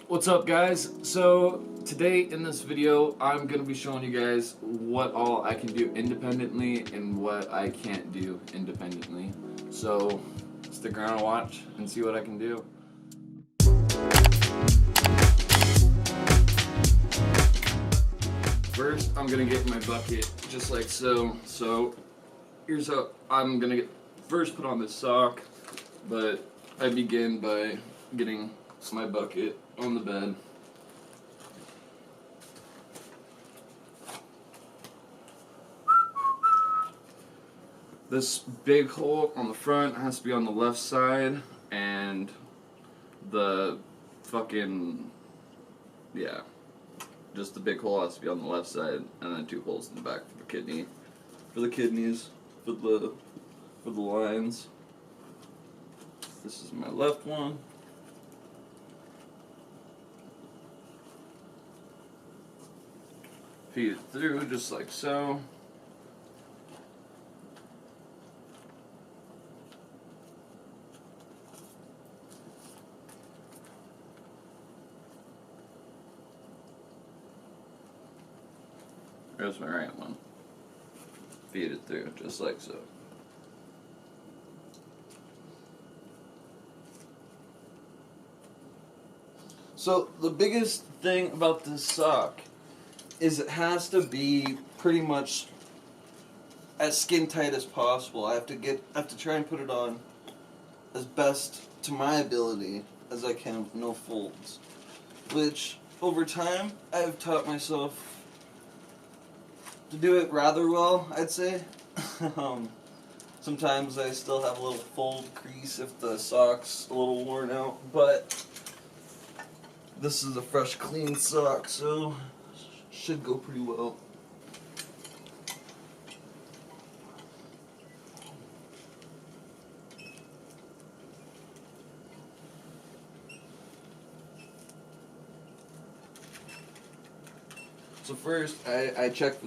What's up, guys? So today in this video I'm going to be showing you guys what all I can do independently and what I can't do independently. So stick around and watch and see what I can do. First I'm going to get my bucket just like so. So here's how I'm going to first put on this sock, but I begin by getting my bucket on the bed. This big hole on the front has to be on the left side, and the just the big hole has to be on the left side, and then two holes in the back for the kidneys, for the lines. This is my left one. Feed it through just like so. There's my right one. Feed it through just like so. So the biggest thing about this sock is it has to be pretty much as skin tight as possible. I have to try and put it on as best to my ability as I can with no folds. Which over time I have taught myself to do it rather well, I'd say. Sometimes I still have a little fold crease if the sock's a little worn out, but this is a fresh clean sock, so should go pretty well. So first, I check for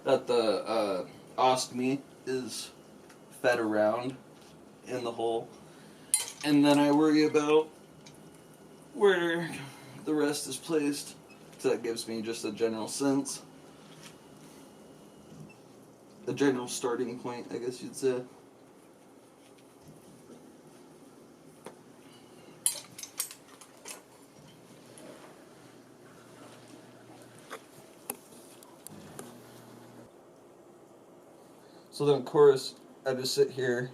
that the ostomy is fed around in the hole, and then I worry about where the rest is placed. So that gives me just a general sense. A general starting point, I guess you'd say. So then, of course, I just sit here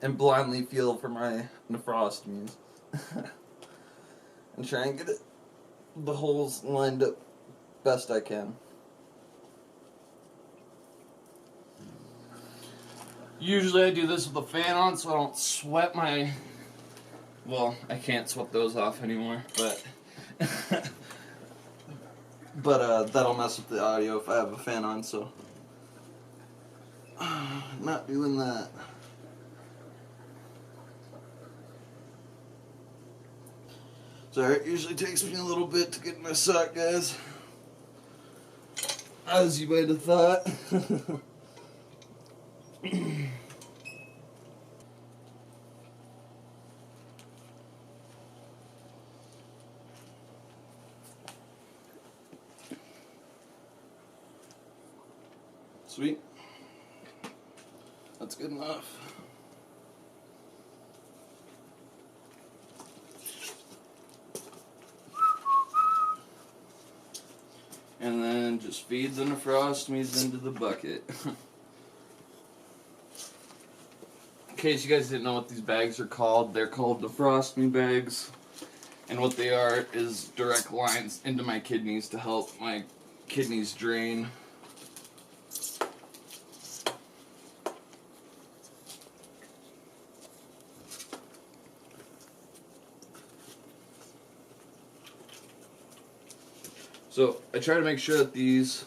and blindly feel for my nephrostomies. And try and get the holes lined up best I can. Usually I do this with a fan on so I don't sweat my... Well, I can't sweat those off anymore, but... but that'll mess with the audio if I have a fan on, so... Not doing that. Sorry, it usually takes me a little bit to get in my sock, guys. As you might have thought. Sweet. That's good enough. And then just feed the nephrostomies into the bucket. In case you guys didn't know what these bags are called, they're called nephrostomy bags. And what they are is direct lines into my kidneys to help my kidneys drain. So I try to make sure that these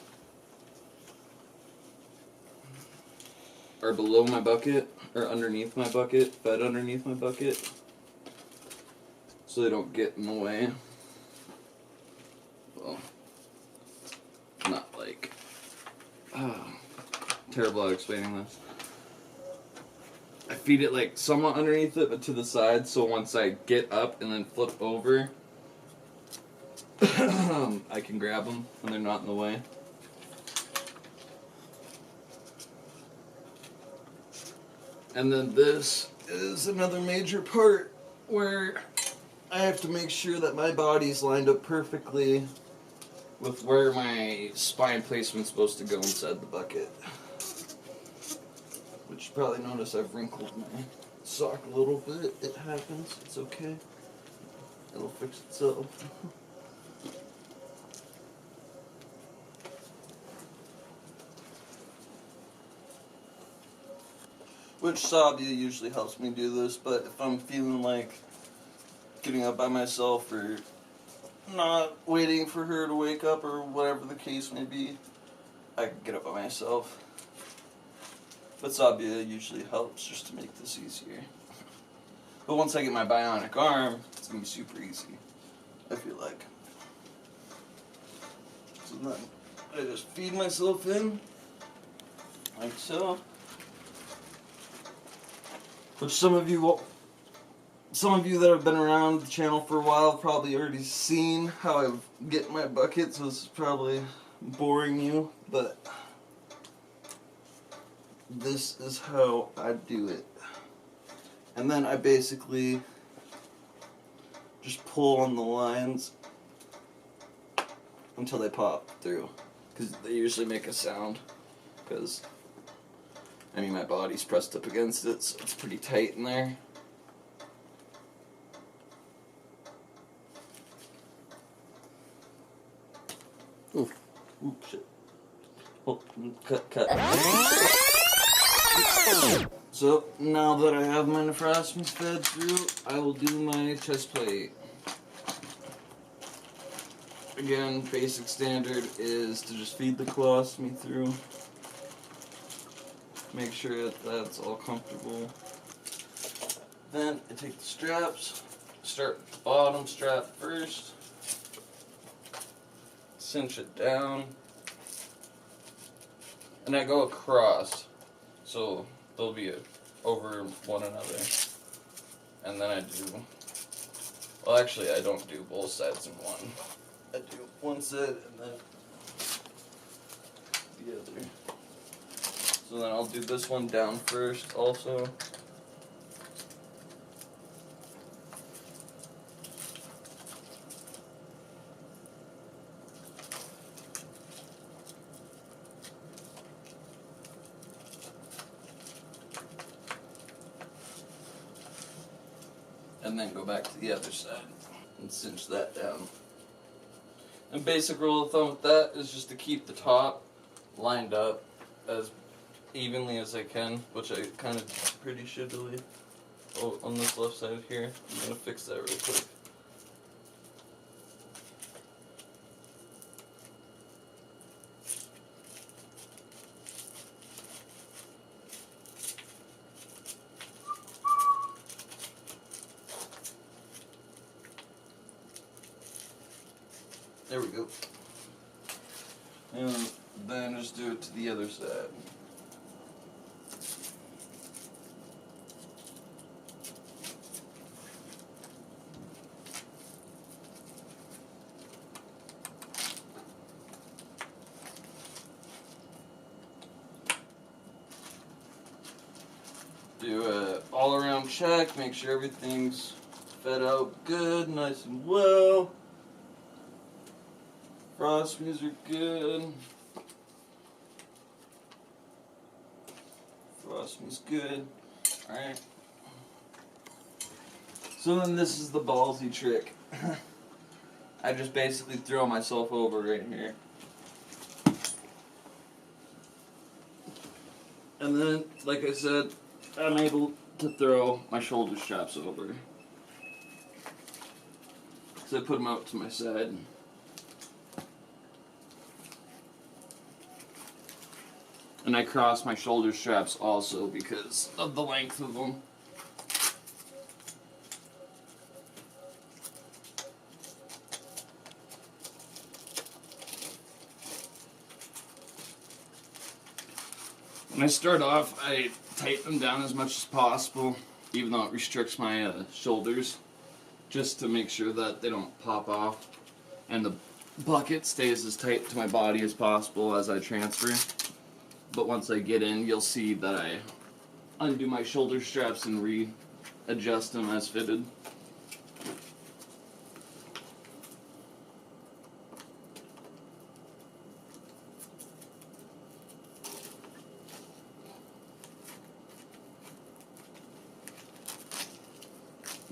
are below my bucket, or underneath my bucket, fed underneath my bucket, so they don't get in the way. Well, not like, terrible at explaining this. I feed it like somewhat underneath it, but to the side, so once I get up and then flip over, I can grab them when they're not in the way. And then this is another major part where I have to make sure that my body's lined up perfectly with where my spine placement's supposed to go inside the bucket. Which you probably notice I've wrinkled my sock a little bit. It happens. It's okay. It'll fix itself. Which Sabia usually helps me do this, but if I'm feeling like getting up by myself or not waiting for her to wake up or whatever the case may be, I can get up by myself. But Sabia usually helps just to make this easier. But once I get my bionic arm, it's going to be super easy, I feel like. So then I just feed myself in, like so. Which some of you that have been around the channel for a while have probably already seen how I get my bucket, so this is probably boring you, but this is how I do it. And then I basically just pull on the lines until they pop through, because they usually make a sound, because I mean my body's pressed up against it, so it's pretty tight in there. Ooh, shit. Oh, cut. So, now that I have my nephrostomies fed through, I will do my chest plate. Again, basic standard is to just feed the colostomy through. Make sure that that's all comfortable. Then I take the straps, start with the bottom strap first, cinch it down, and I go across, so they'll be over one another. And then I do, well actually I don't do both sides in one. I do one side and then the other. So then I'll do this one down first also. And then go back to the other side and cinch that down. And basic rule of thumb with that is just to keep the top lined up as evenly as I can, which I kind of do pretty shittily on this left side here. I'm going to fix that real quick. There we go. And then just do it to the other side. Do a all-around check, make sure everything's fed out good, nice and well. Frostomies are good. Frostomies good. Alright. So then this is the ballsy trick. I just basically throw myself over right here. And then, like I said, I'm able to throw my shoulder straps over. So I put them out to my side. And I cross my shoulder straps also because of the length of them. When I start off, I tighten them down as much as possible, even though it restricts my shoulders, just to make sure that they don't pop off. and the bucket stays as tight to my body as possible as I transfer. But once I get in, you'll see that I undo my shoulder straps and readjust them as fitted.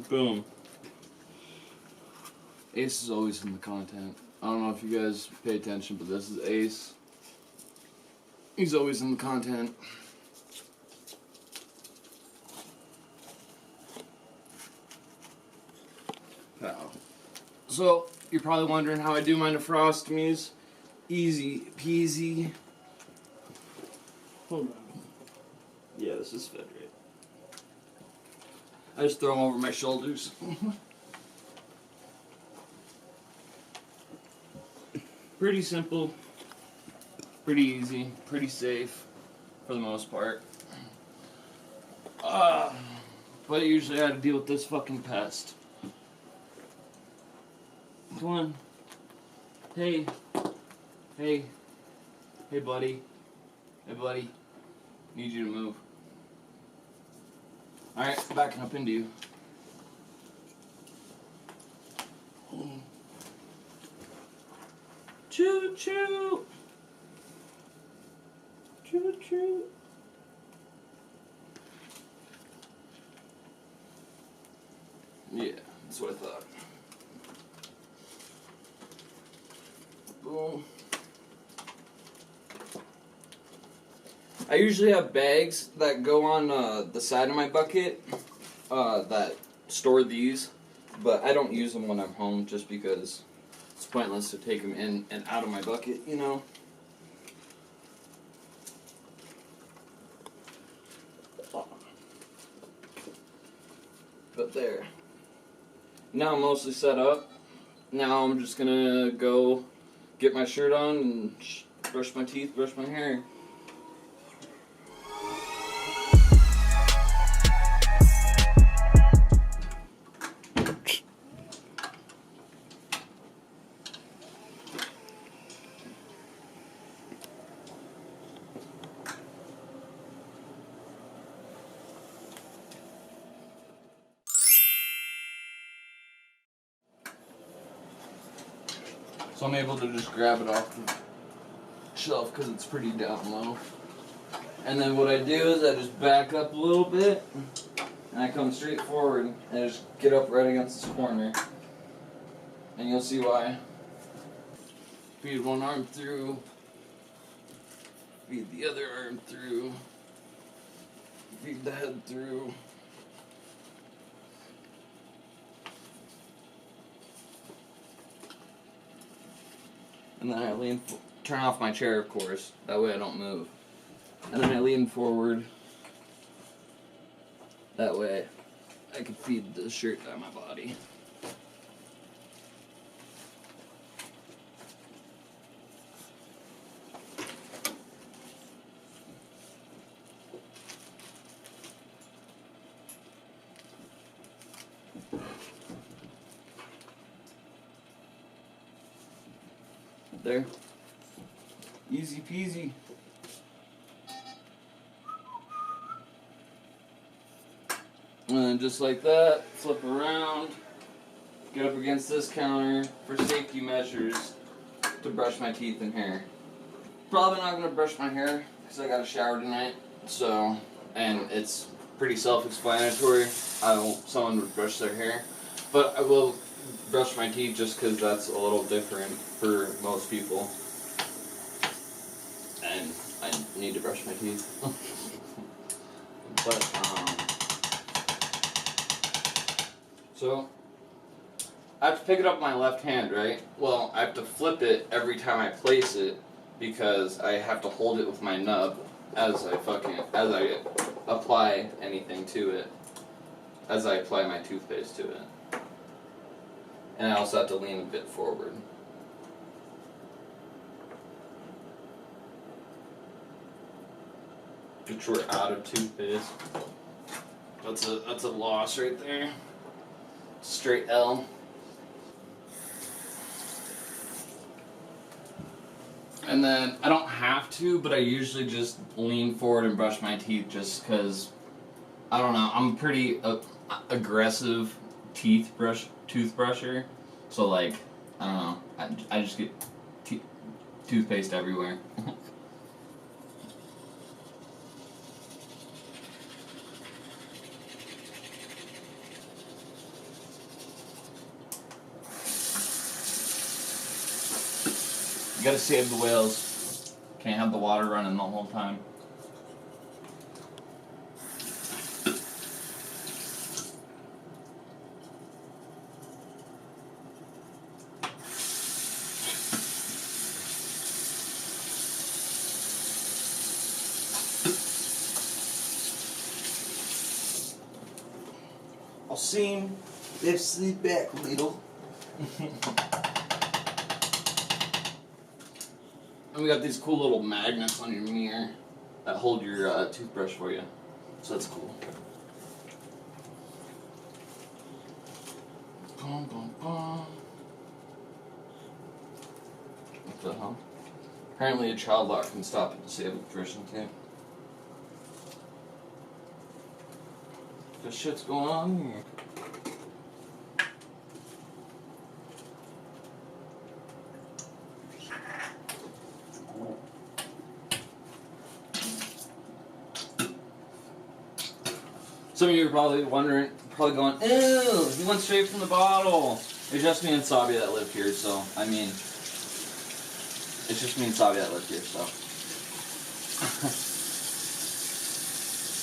Boom. Ace is always in the content. I don't know if you guys pay attention, but this is Ace. He's always in the content. Wow. So, you're probably wondering how I do my nephrostomies. Easy peasy. Hold on. Yeah, this is fit right. I just throw them over my shoulders. Pretty simple, pretty easy, pretty safe for the most part. But usually I had to deal with this fucking pest. Come on. Hey. Hey. Hey, buddy. Hey, buddy. Need you to move. Alright, backing up into you. Choo choo! Choo choo! Yeah, that's what I thought. Boom. I usually have bags that go on the side of my bucket that store these, but I don't use them when I'm home just because it's pointless to take them in and out of my bucket, you know? But there. Now I'm mostly set up. Now I'm just gonna go get my shirt on and brush my teeth, brush my hair. So I'm able to just grab it off the shelf because it's pretty down low. And then what I do is I just back up a little bit and I come straight forward and I just get up right against this corner. And you'll see why. Feed one arm through, feed the other arm through, feed the head through. And then I turn off my chair, of course, that way I don't move. And then I lean forward, that way I can feed the shirt down my body. There. Easy peasy. And then just like that, flip around, get up against this counter for safety measures to brush my teeth and hair. Probably not gonna brush my hair because I got a shower tonight, so, and it's pretty self-explanatory. Someone would brush their hair, but I will brush my teeth just because that's a little different for most people. And I need to brush my teeth. But, so, I have to pick it up with my left hand, right? Well, I have to flip it every time I place it because I have to hold it with my nub as I apply anything to it. As I apply my toothpaste to it. And I also have to lean a bit forward. Which we're out of toothpaste. That's a loss right there. Straight L. And then I don't have to, but I usually just lean forward and brush my teeth just because, I don't know, I'm a pretty aggressive toothbrusher. So like, I don't know, I just get toothpaste everywhere. You gotta save the whales. Can't have the water running the whole time. I'll seem if sleep back a little. And we got these cool little magnets on your mirror that hold your toothbrush for you. So that's cool. Boom, boom, boom. What the hell? Apparently a child lock can stop a disabled person too. What shit's going on here? Some of you are probably wondering, probably going, ew, he went straight from the bottle. It's just me and Sabi that live here, so, I mean, it's just me and Sabi that live here, so.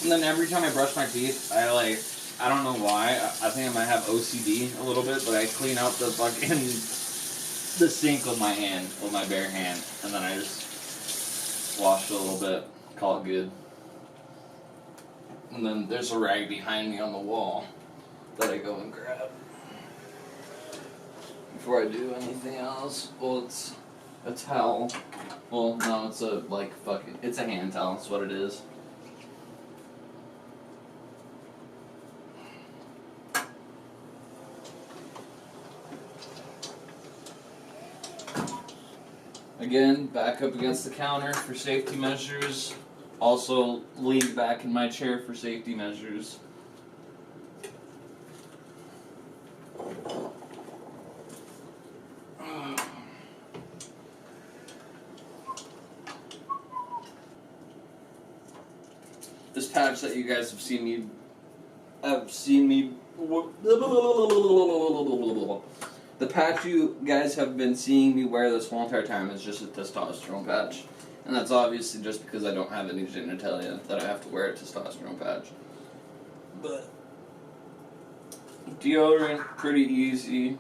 And then every time I brush my teeth, I don't know why, I think I might have OCD a little bit, but I clean out the fucking, the sink with my hand, with my bare hand, and then I just wash it a little bit, call it good. And then there's a rag behind me on the wall that I go and grab before I do anything else. Well, it's a towel. Well, no, it's a, it's a hand towel, that's what it is. Again, back up against the counter for safety measures. Also, lean back in my chair for safety measures. This patch that you guys have seen me the patch you guys have been seeing me wear this whole entire time is just a testosterone patch. And that's obviously just because I don't have any genitalia that I have to wear a testosterone patch. But deodorant, pretty easy.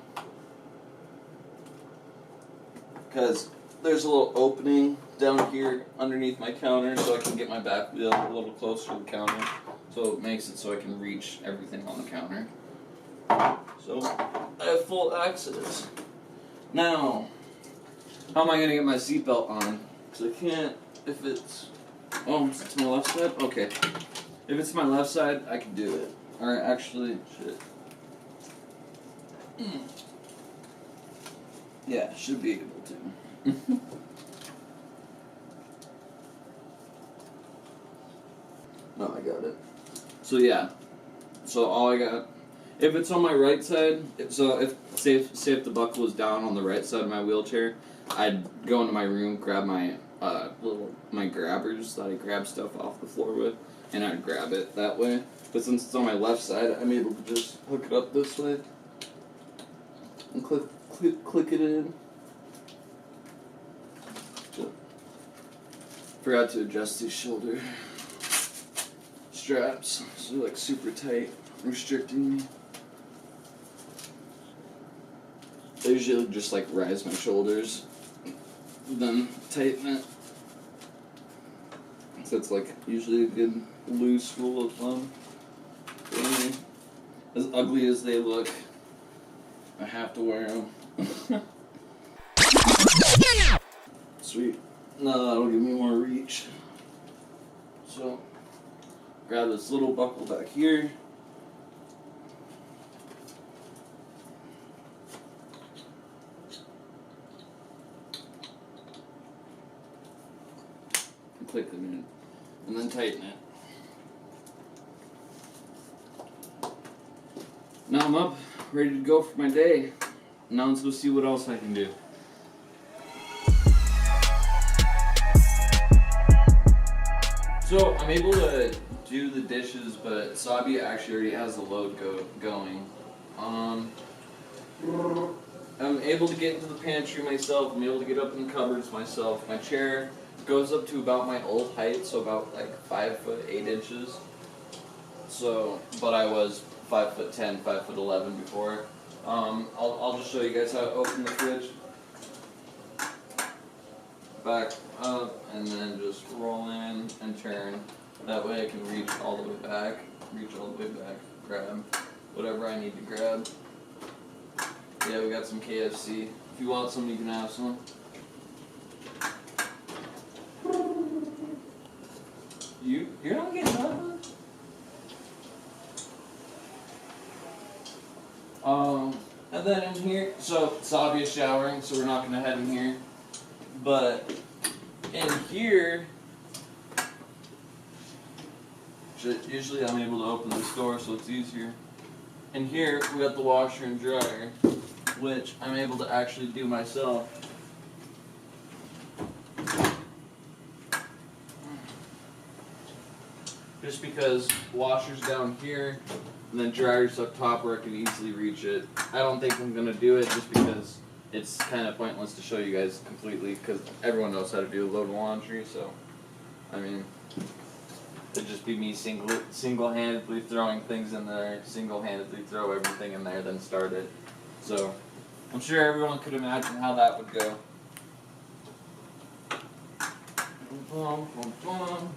Because there's a little opening down here underneath my counter so I can get my back wheel a little closer to the counter. So it makes it so I can reach everything on the counter. So I have full access. Now, how am I going to get my seatbelt on? Because I can't, if it's, oh, it's my left side? Okay. If it's my left side, I can do it. Alright, actually, shit. Yeah, should be able to. No, I got it. So yeah. So all I got, if it's on my right side, so if, say if the buckle is down on the right side of my wheelchair, I'd go into my room, grab my my grabbers that I grab stuff off the floor with, and I'd grab it that way. But since it's on my left side, I'm able to just hook it up this way and click it in. So, forgot to adjust these shoulder straps, so they're like super tight, restricting me. I usually just like rise my shoulders, then tighten it. So it's like usually a good loose rule of thumb. Anyway, as ugly as they look, I have to wear them. Sweet. Now that'll give me more reach. So, grab this little buckle back here. click it in, and then tighten it. Now I'm up, ready to go for my day. Now let's go see what else I can do. So I'm able to do the dishes, but Sabi actually already has the load going. I'm able to get into the pantry myself. I'm able to get up in the cupboards myself. My chair goes up to about my old height, so about like 5'8". So, but I was 5'10", 5'11" before. I'll just show you guys how to open the fridge. Back up and then just roll in and turn. That way I can reach all the way back, grab whatever I need to grab. Yeah, we got some KFC. If you want some, you can have some. You're not getting nothing? And then in here, so Sabi is showering, so we're not gonna head in here. But in here, usually I'm able to open this door, so it's easier. In here, we got the washer and dryer, which I'm able to actually do myself. Just because washer's down here, and then dryer's up top where I can easily reach it. I don't think I'm gonna do it just because it's kind of pointless to show you guys completely, because everyone knows how to do a load of laundry, so, I mean, it'd just be me single-handedly throwing things in there, single-handedly throw everything in there, then start it. So, I'm sure everyone could imagine how that would go. Boom, boom, boom.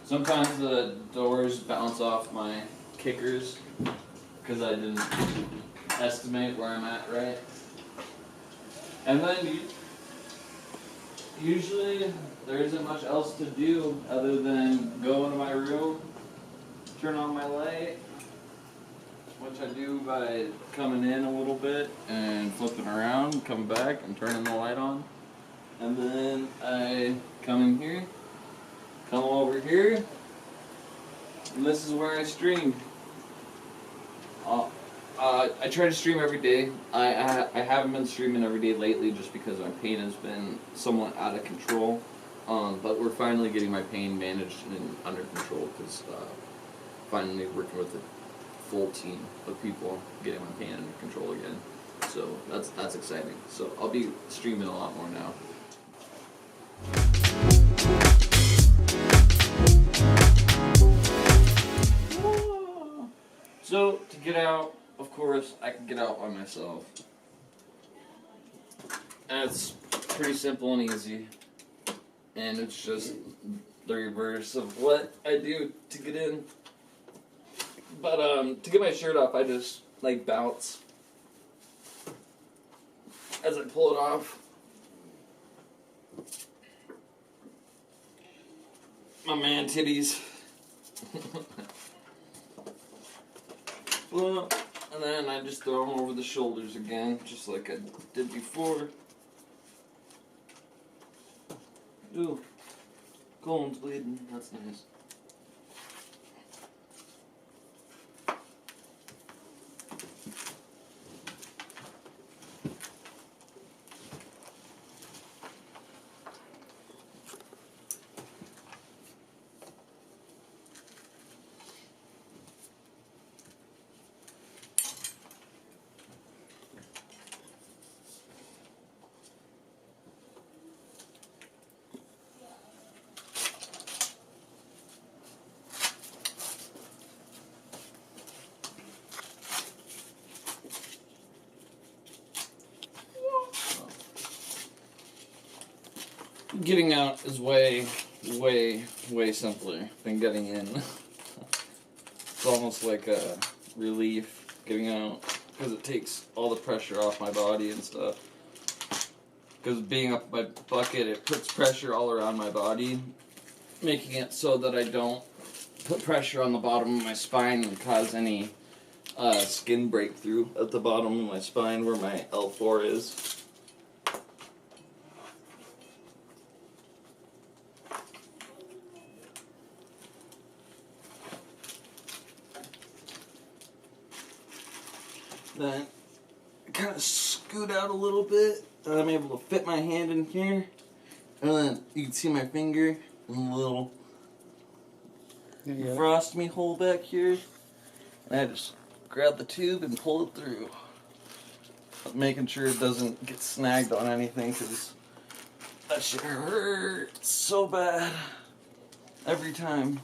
Sometimes the doors bounce off my kickers because I didn't estimate where I'm at right. And then usually there isn't much else to do other than go into my room, turn on my light, which I do by coming in a little bit and flipping around, come back and turning the light on. And then I come in here. Come over here, and this is where I stream. I try to stream every day. I haven't been streaming every day lately just because my pain has been somewhat out of control. But we're finally getting my pain managed and under control because finally working with a full team of people getting my pain under control again. So that's exciting. So I'll be streaming a lot more now. So, to get out, of course, I can get out by myself. And it's pretty simple and easy. And it's just the reverse of what I do to get in. But, to get my shirt off, I just, bounce as I pull it off. My man titties. Well, and then I just throw them over the shoulders again, just like I did before. Ooh, colon's bleeding. That's nice. Getting out is way simpler than getting in. It's almost like a relief getting out because it takes all the pressure off my body and stuff. Because being up my bucket, it puts pressure all around my body, making it so that I don't put pressure on the bottom of my spine and cause any skin breakthrough at the bottom of my spine where my L4 is. Then kind of scoot out a little bit, and I'm able to fit my hand in here, and then you can see my finger and a little frost me hole back here, and I just grab the tube and pull it through, making sure it doesn't get snagged on anything, because that shit hurts so bad every time.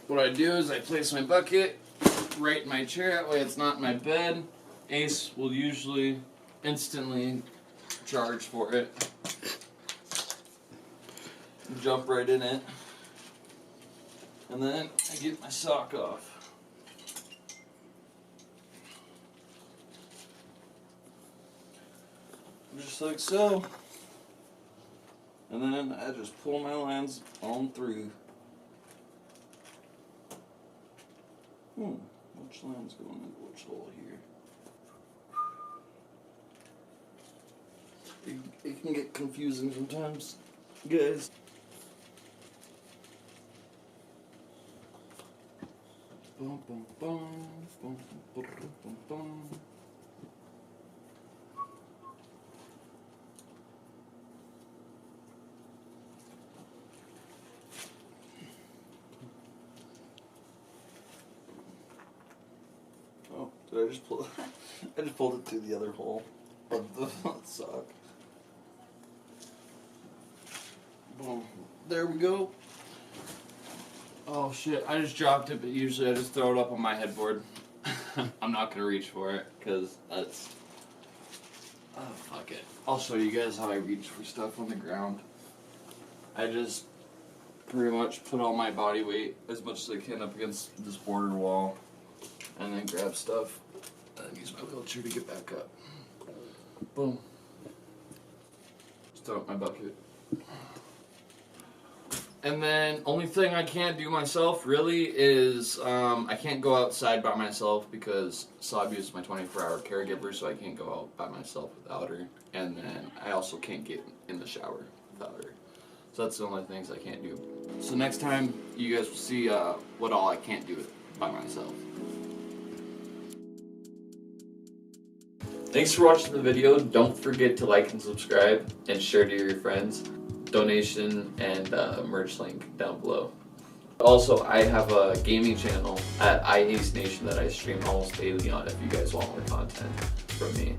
What I do is I place my bucket right in my chair, that way it's not in my bed. Ace will usually instantly charge for it. Jump right in it. And then I get my sock off. Just like so. And then I just pull my lines on through. Which line's going into which hole here? It can get confusing sometimes, guys. Bum, bum, bum, bum, bum, bum, bum. Did I just pull? I just pulled it through the other hole of the sock. Boom. There we go. Oh shit! I just dropped it, but usually I just throw it up on my headboard. I'm not gonna reach for it because that's. Oh fuck it! I'll show you guys how I reach for stuff on the ground. I just pretty much put all my body weight as much as I can up against this border wall. And then grab stuff, and use my wheelchair to get back up. Boom. Just throw up my bucket. And then, only thing I can't do myself, really, is I can't go outside by myself because Sabi is my 24-hour caregiver, so I can't go out by myself without her. And then, I also can't get in the shower without her. So that's the only things I can't do. So next time, you guys will see what all I can't do by myself. Thanks for watching the video. Don't forget to like and subscribe and share to your friends. Donation and merch link down below. Also, I have a gaming channel at iAce Nation that I stream almost daily on if you guys want more content from me.